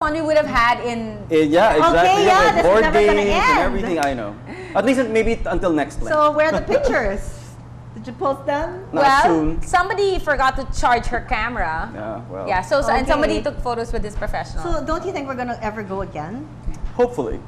one we would have had in... Yeah, exactly. Okay, yeah, Like this is board never gonna games and end. everything, I know. At least maybe until next Lent. So where are the pictures? Did you post them? Not well, soon. somebody forgot to charge her camera. Yeah, well. Yeah, so and Okay. somebody took photos with this professional. So don't you think we're gonna ever go again? Hopefully.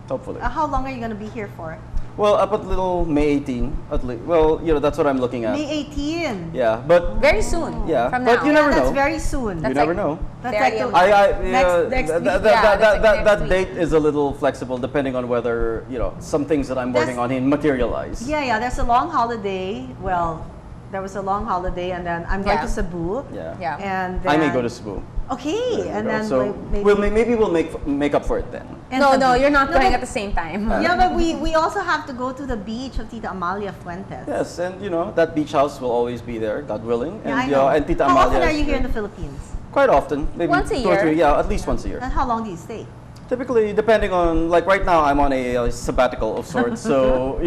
Hopefully. How long are you gonna be here for? Well, up until May 18, at least. Well, that's what I'm looking at. May 18. Yeah, but very soon. Yeah, from but now. you never That's know. very soon. you That's never like- know. That's very like the, young. next week. Yeah, that's like next That week. date is a little flexible depending on whether some things that I'm working on materialize. Yeah, there's a long holiday. Well, there was a long holiday, and then I'm going Yeah. to Cebu. Yeah. Yeah. And I may then- go to Cebu. Okay, and then so maybe we'll make up for it then. and No, Cebu. you're not going but- at the same time. Yeah, but we also have to go to the beach of Tita Amalia Fuentes. Yes, and that beach house will always be there, God willing. Yeah, And I know. and Tita How Amalia often are is you here in there. the Philippines? Quite often, maybe Once a 2 or year. 3, yeah, at least once a year. And how long do you stay? Typically, depending on, like right now, I'm on a sabbatical of sorts, so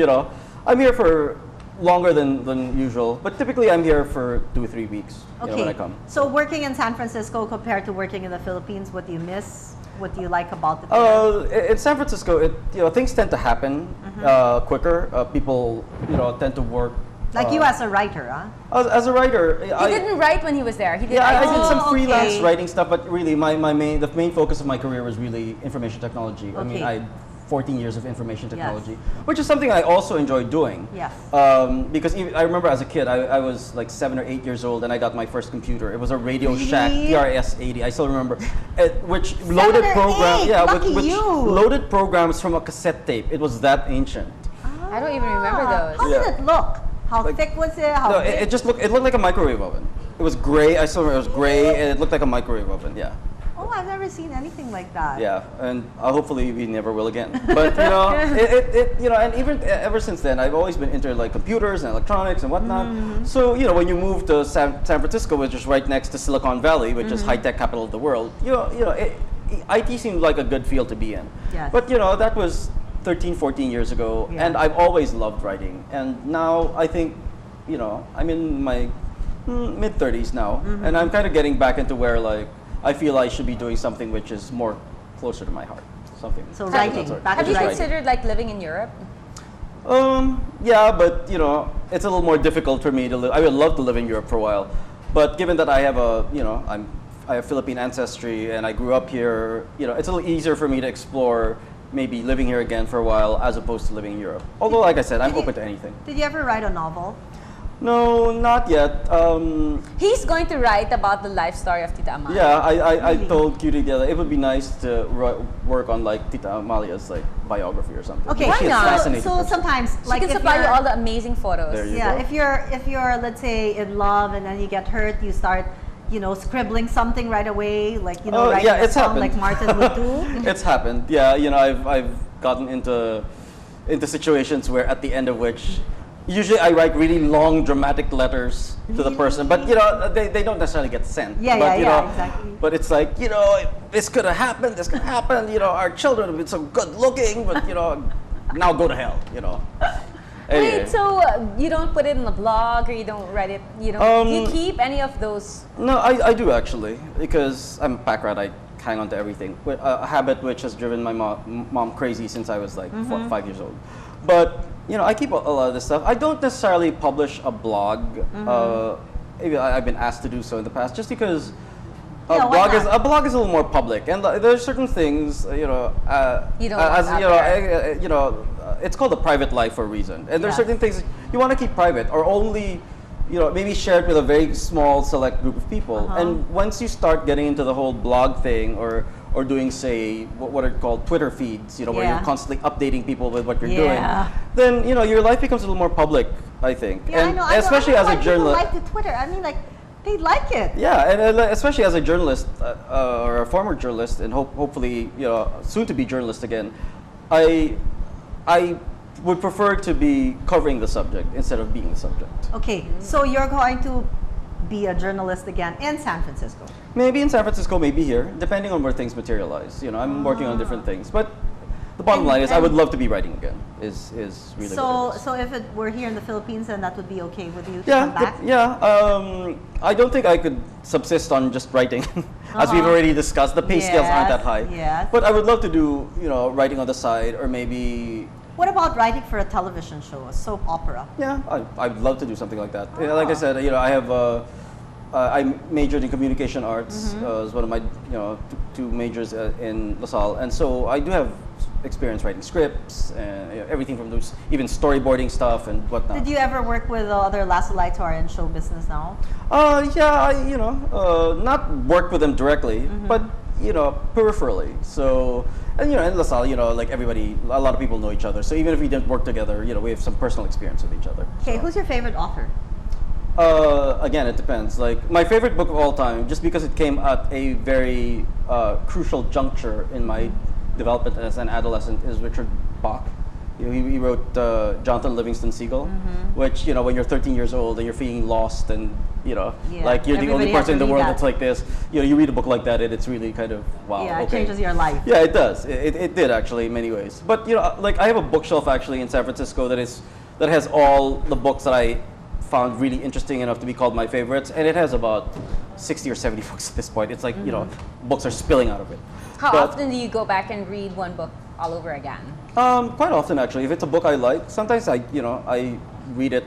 I'm here for longer than usual. But typically, I'm here for 2 or 3 weeks when I come. So working in San Francisco compared to working in the Philippines, what do you miss? What do you like about the place? In San Francisco, things tend to happen quicker. People tend to work. Like you as a writer, huh? As a writer, He didn't write when he was there. He did. I did some Oh, freelance okay. writing stuff, but really the main focus of my career was really information technology. I mean, Okay. I had 14 years of information technology, which is something I also enjoy doing. Yes. Because I remember as a kid, I was like 7 or 8 years old, and I got my first computer. It was a Radio Really? Shack TRS-80. I still remember, which loaded 7 or program. 8? Yeah, Lucky which you. loaded programs from a cassette tape. It was that ancient. I don't even remember those. How Yeah. did it look? How Like- thick was it? How No, big? it just looked like a microwave oven. It was gray. I still remember it was gray, and it looked like a microwave oven. Yeah. Oh, I've never seen anything like that. Yeah, and hopefully we never will again. But and even ever since then, I've always been into like computers and electronics and whatnot. So when you move to San Francisco, which is right next to Silicon Valley, which is high tech capital of the world, IT seemed like a good field to be in. Yes. But that was 13, 14 years ago, Yeah. and I've always loved writing. And now I think, I'm in my mid-30s now, and I'm kind of getting back into where like I feel I should be doing something which is more closer to my heart. Something. So of writing, that sort. back Have to you Just writing. considered like living in Europe? Yeah, but it's a little more difficult for me to live. I would love to live in Europe for a while, but given that I have I have Philippine ancestry and I grew up here, it's a little easier for me to explore maybe living here again for a while as opposed to living in Europe. Although, like I said, I'm Did you- open to anything. Did you ever write a novel? No, not yet. He's going to write about the life story of Tita Amalia. Yeah, I Really? told Cutie the other, it would be nice to work on like Tita Amalia's like biography or something. Okay, Why She's a not? fascinating So person. sometimes, She like can if supply you you're- all the amazing photos. There you yeah, go. if you're let's say in love and then you get hurt, you start scribbling something right away, like writing yeah, a it's song happened. like Martin would do. It's happened. Yeah, I've gotten into situations where at the end of which usually I write really long dramatic letters to the person, but they don't necessarily get sent. Yeah, but, yeah, exactly. But it's like, this could have happened, this could happen, our children have been so good looking, but now go to hell, Anyway. Wait, so you don't put it in a blog or you don't write it? Do you keep any of those? No, I do actually, because I'm a pack rat. I hang on to everything. A habit which has driven my mom crazy since I was like 5 years old. But I keep a lot of this stuff. I don't necessarily publish a blog. Maybe I've been asked to do so in the past, just because Yeah, why not? a blog is a little more public, and there are certain things You don't want as out there. it's called a private life for a reason, and there are Yeah. certain things you want to keep private or only maybe share it with a very small select group of people. And once you start getting into the whole blog thing or doing, say, what are called Twitter feeds, where Yeah. you're constantly updating people with what you're Yeah. doing, then your life becomes a little more public, I think. Yeah, and I know. especially I know as a why journalist. people like the Twitter. I mean, like they like it. Yeah, and especially as a journalist or a former journalist, and hopefully soon to be journalist again, I would prefer to be covering the subject instead of being the subject. Okay, so you're going to be a journalist again in San Francisco. Maybe in San Francisco, maybe here, depending on where things materialize. I'm working on different things, but the bottom line is I and- would love to be writing again. Is really what it is. So if it were here in the Philippines, then that would be okay with you to Yeah, come back? I don't think I could subsist on just writing, as we've already discussed. The pay scales aren't that high. Yes. But I would love to do, writing on the side, or maybe, What about writing for a television show, a soap opera? yeah, I'd love to do something like that. Yeah, like I said, I have, I majored in communication arts as one of my, two majors in LaSalle, and so I do have experience writing scripts and everything from those, even storyboarding stuff and whatnot. Did you ever work with other Lasalites who are in show business now? Yeah, not work with them directly, but peripherally. So, and in LaSalle, like everybody, a lot of people know each other. So even if we didn't work together, we have some personal experience with each other. Okay, So. who's your favorite author? Again, it depends. Like my favorite book of all time, just because it came at a very crucial juncture in my development as an adolescent, is Richard Bach. He wrote Jonathan Livingston Seagull, which when you're 13 years old and you're feeling lost and like you're the only everybody has person in to the read world that. that's like this. You read a book like that and it's really kind of wow. Yeah, it okay. changes your life. Yeah, it does. It did actually in many ways. But like I have a bookshelf actually in San Francisco that has all the books that I found really interesting enough to be called my favorites, and it has about 60 or 70 books at this point. It's like books are spilling out of it. How But, often do you go back and read one book all over again? Quite often actually. If it's a book I like, sometimes I read it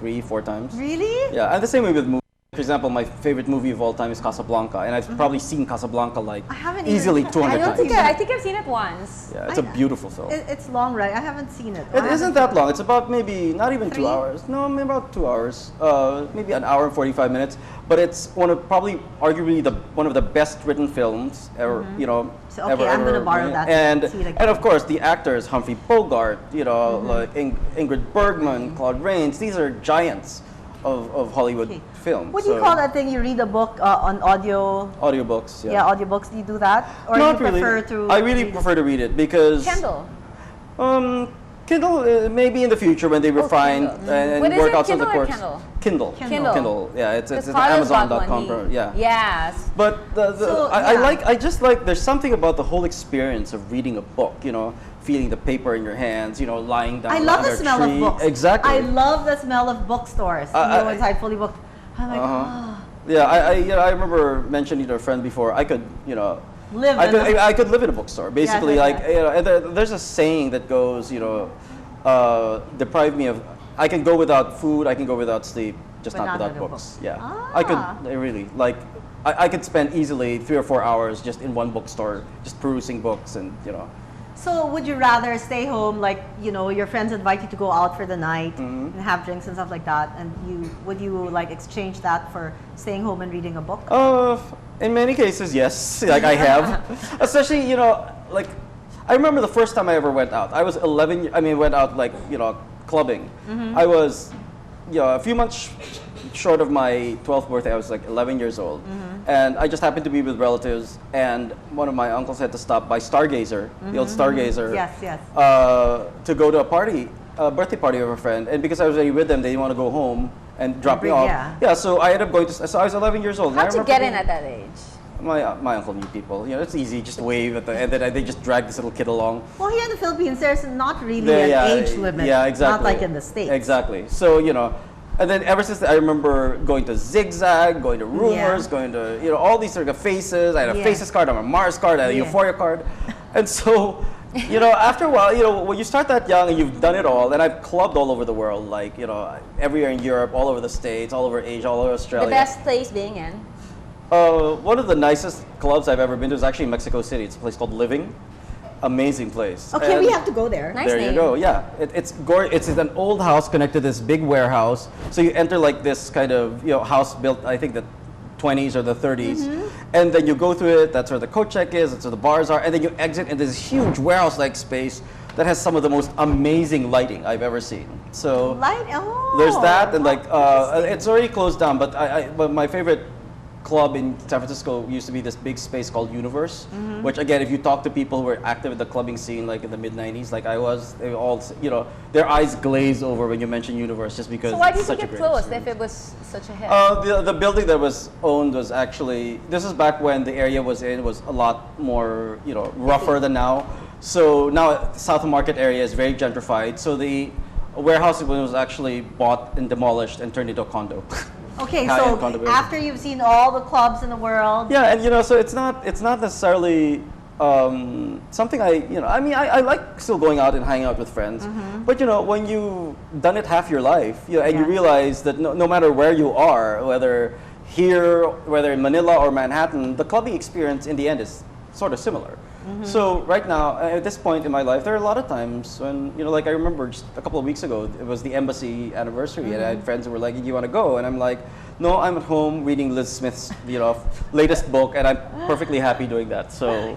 3-4 times. Really? Yeah, and the same way with movies. For example, my favorite movie of all time is Casablanca, and I've probably seen Casablanca like I haven't even- easily 200 I don't times. think I think I've seen it once. Yeah, it's a beautiful film. It's long, right? I haven't seen it. It isn't that long. It's about maybe not even 2 3? hours. No, maybe about 2 hours. Maybe an hour and 45 minutes. But it's arguably one of the best written films ever. So, okay, I'm gonna borrow that And and see it again. and of course the actors Humphrey Bogart, like Ingrid Bergman, Claude Rains. These are giants of Hollywood Okay. film. What do you call that thing? You read a book on audio? Audiobooks. Yeah, audiobooks. Do you do that, or Not you really. prefer to? I really read it? prefer to read it because Kindle. Kindle maybe in the future when they refine Kindle. and What is work it, out some of the Kindle or quirks. Kindle? Kindle. Kindle. Yeah, it's Because an Carlos got Amazon.com. one. Yeah. Yes. But So, I yeah. I just like there's something about the whole experience of reading a book. Feeling the paper in your hands. Lying down. I love the under a smell tree. of books. Exactly. I love the smell of bookstores. Inside fully booked. I'm like, Yeah, I remember mentioning to a friend before. I could Live I in could a- I could live in a bookstore. Basically, yes, like and there's a saying that goes, deprive me of. I can go without food. I can go without sleep, just But not not without with a books. book. Yeah, Ah. I could really like. I could spend easily 3 or 4 hours just in one bookstore, just perusing books and. So would you rather stay home, like your friends invite you to go out for the night and have drinks and stuff like that, and would you like exchange that for staying home and reading a book? In many cases, yes. Like I have, especially like I remember the first time I ever went out. I was 11. I mean, went out like clubbing. I was a few months short of my 12th birthday. I was like 11 years old, and I just happened to be with relatives. And one of my uncles had to stop by Stargazer, the old Stargazer, Yes, yes. to go to a birthday party of a friend. And because I was already with them, they didn't want to go home and drop me bring- off. yeah. So I ended up going to. So I was 11 years old. and I How'd you remember get being- in at that age? My uncle knew people. It's easy. Just wave at the and then they just drag this little kid along. Well, here in the Philippines, there's not really Yeah, an age limit. Yeah, exactly. Not like in the States. Exactly. So and then ever since I remember going to Zigzag, going to Rumors, Yeah. going to all these sort of faces. I had a Yeah. Faces card, I had a Mars card, I had a Yeah. Euphoria card, and so. After a while, when you start that young and you've done it all, and I've clubbed all over the world, like, everywhere in Europe, all over the States, all over Asia, all over Australia. The best place being in. One of the nicest clubs I've ever been to is actually Mexico City. It's a place called Living. Amazing place. Okay, And we have to go there. Nice there name. you go. Yeah, it's an old house connected to this big warehouse. So you enter like this kind of house built, I think the 20s or the 30s, and then you go through it. That's where the coat check is. That's where the bars are, and then you exit into this huge warehouse-like space that has some of the most amazing lighting I've ever seen. So there's that, and like it's already closed down. But my favorite club in San Francisco used to be this big space called Universe, which again, if you talk to people who were active in the clubbing scene, like in the mid-90s, like I was, they all, their eyes glaze over when you mention Universe, just because So why do you it's such think a it great closed experience. if it was such a hit? The building that was owned was actually, this is back when the area was a lot more, rougher than now. So now South Market area is very gentrified. So the warehouse was actually bought and demolished and turned into a condo. Okay, High-end so condominium. after you've seen all the clubs in the world, Yeah, and so it's not necessarily something I like still going out and hanging out with friends. But when you've done it half your life, and you Yeah. realize that no matter where you are, whether here, whether in Manila or Manhattan, the clubbing experience in the end is sort of similar. So right now, at this point in my life, there are a lot of times when, like I remember just a couple of weeks ago, it was the embassy anniversary, and I had friends who were like, "Do you want to go?" And I'm like, "No, I'm at home reading Liz Smith's, latest book, and I'm perfectly happy doing that." So,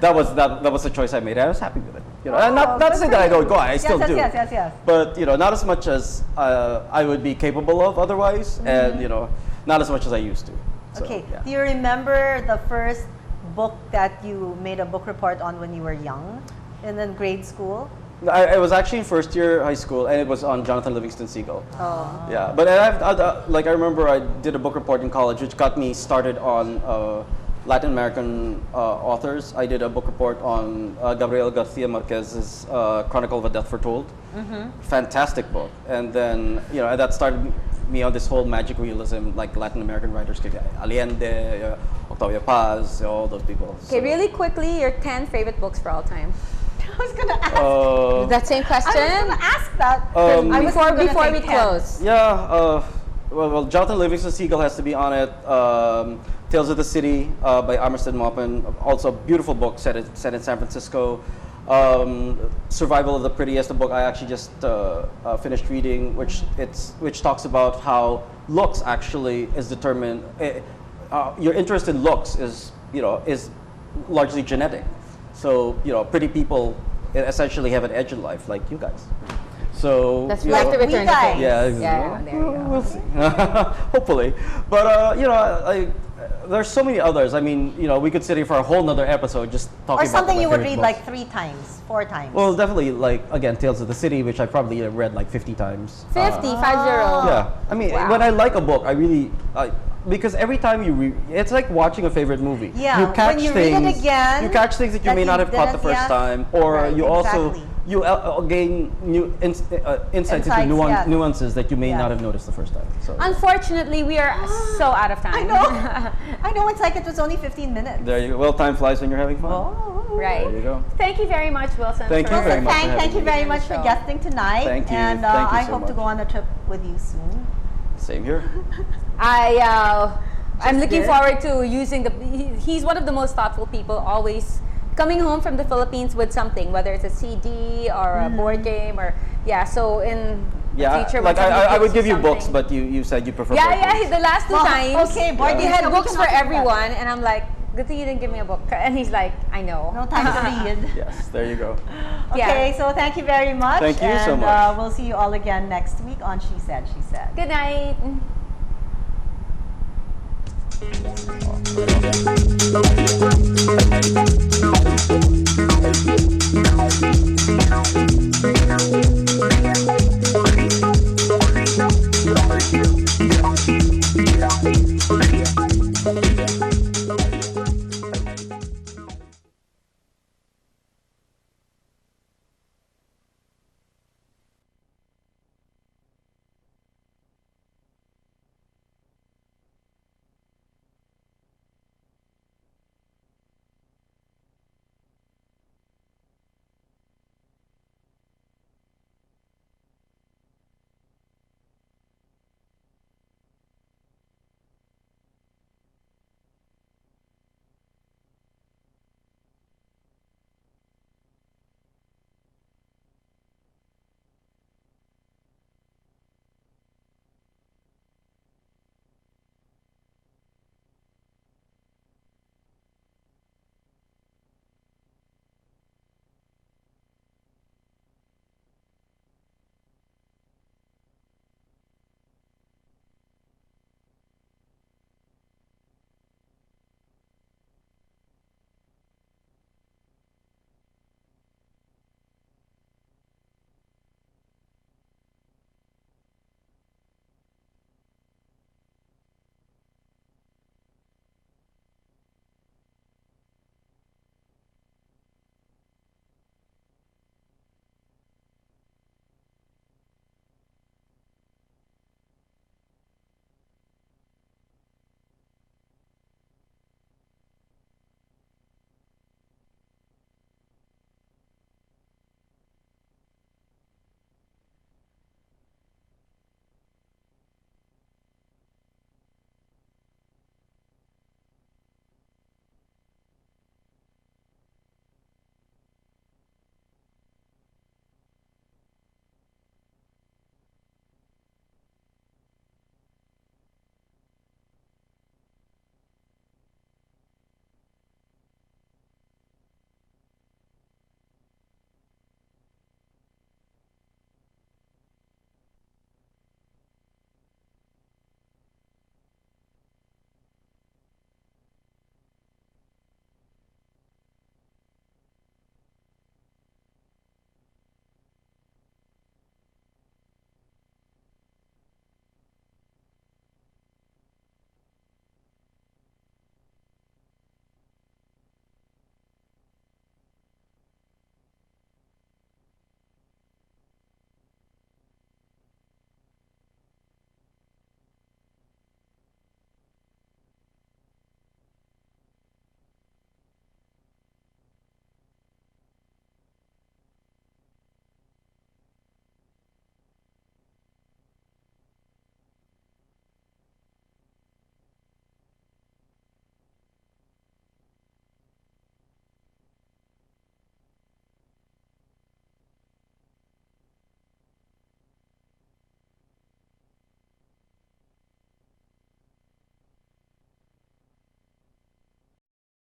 that was the choice I made. I was happy with it. And not to say that I don't go, I still do. Yes. But not as much as I would be capable of otherwise, and not as much as I used to. So, Okay. yeah. Do you remember the first book that you made a book report on when you were young, and then grade school? I was actually in first year high school, and it was on Jonathan Livingston Seagull. Oh. Yeah, but I remember I did a book report in college, which got me started on Latin American authors. I did a book report on Gabriel Garcia Marquez's Chronicle of a Death Foretold. Fantastic book, and then and that started me on this whole magic realism, like Latin American writers, Allende, Octavio Paz, all those people. Okay, really quickly, your 10 favorite books for all time. I was gonna ask. That same question? I was gonna ask that. Before we close. Yeah, well, Jonathan Livingston Seagull has to be on it. Tales of the City by Armistead Maupin, also a beautiful book set in San Francisco. Survival of the Prettiest, a book I actually just finished reading, which talks about how looks actually is determined. Your interest in looks is largely genetic. So pretty people essentially have an edge in life, like you guys. So That's like the return of guys. Fang. yeah, Yeah, there you go. we'll see. Hopefully, but there's so many others. I mean, we could sit here for a whole nother episode just talking Or something about you my would favorite read books. like 3 times, 4 times. Well, definitely, again, Tales of the City, which I probably read like 50 times. 50, 50. Yeah, I mean, Wow. when I like a book, I really because every time you read, it's like watching a favorite movie. Yeah, you catch when you things. read it again, you catch things that you that may you not have caught the didn't- first yes. time, or Right, you also exactly. gain new insights Insights, into yes. nuances that you may Yeah. not have noticed the first time. So Unfortunately, we are so out of time. I know. I know. It's like it was only 15 minutes. there you go. Well, time flies when you're having fun. Oh. Right. There you go. Thank you very much, Wilson. Thank you for- very much for Thank you having me. very much for Show. guesting tonight. Thank you. And Thank you I so hope to much. go on a trip with you soon. Same here. I'm looking there. forward to using he's one of the most thoughtful people, always coming home from the Philippines with something, whether it's a CD or a board game or so in Yeah, the future. like when somebody I would gives give you something- books, but you said you prefer Yeah, board yeah, games. the last two Well, times. okay, board he games, had we books cannot for do that. everyone, and I'm like, good thing you didn't give me a book. And he's like, I know. No time to read. Yes, there you go. Okay, so thank you very much. Thank you so and, much. we'll see you all again next week on She Said, She Said. Good night.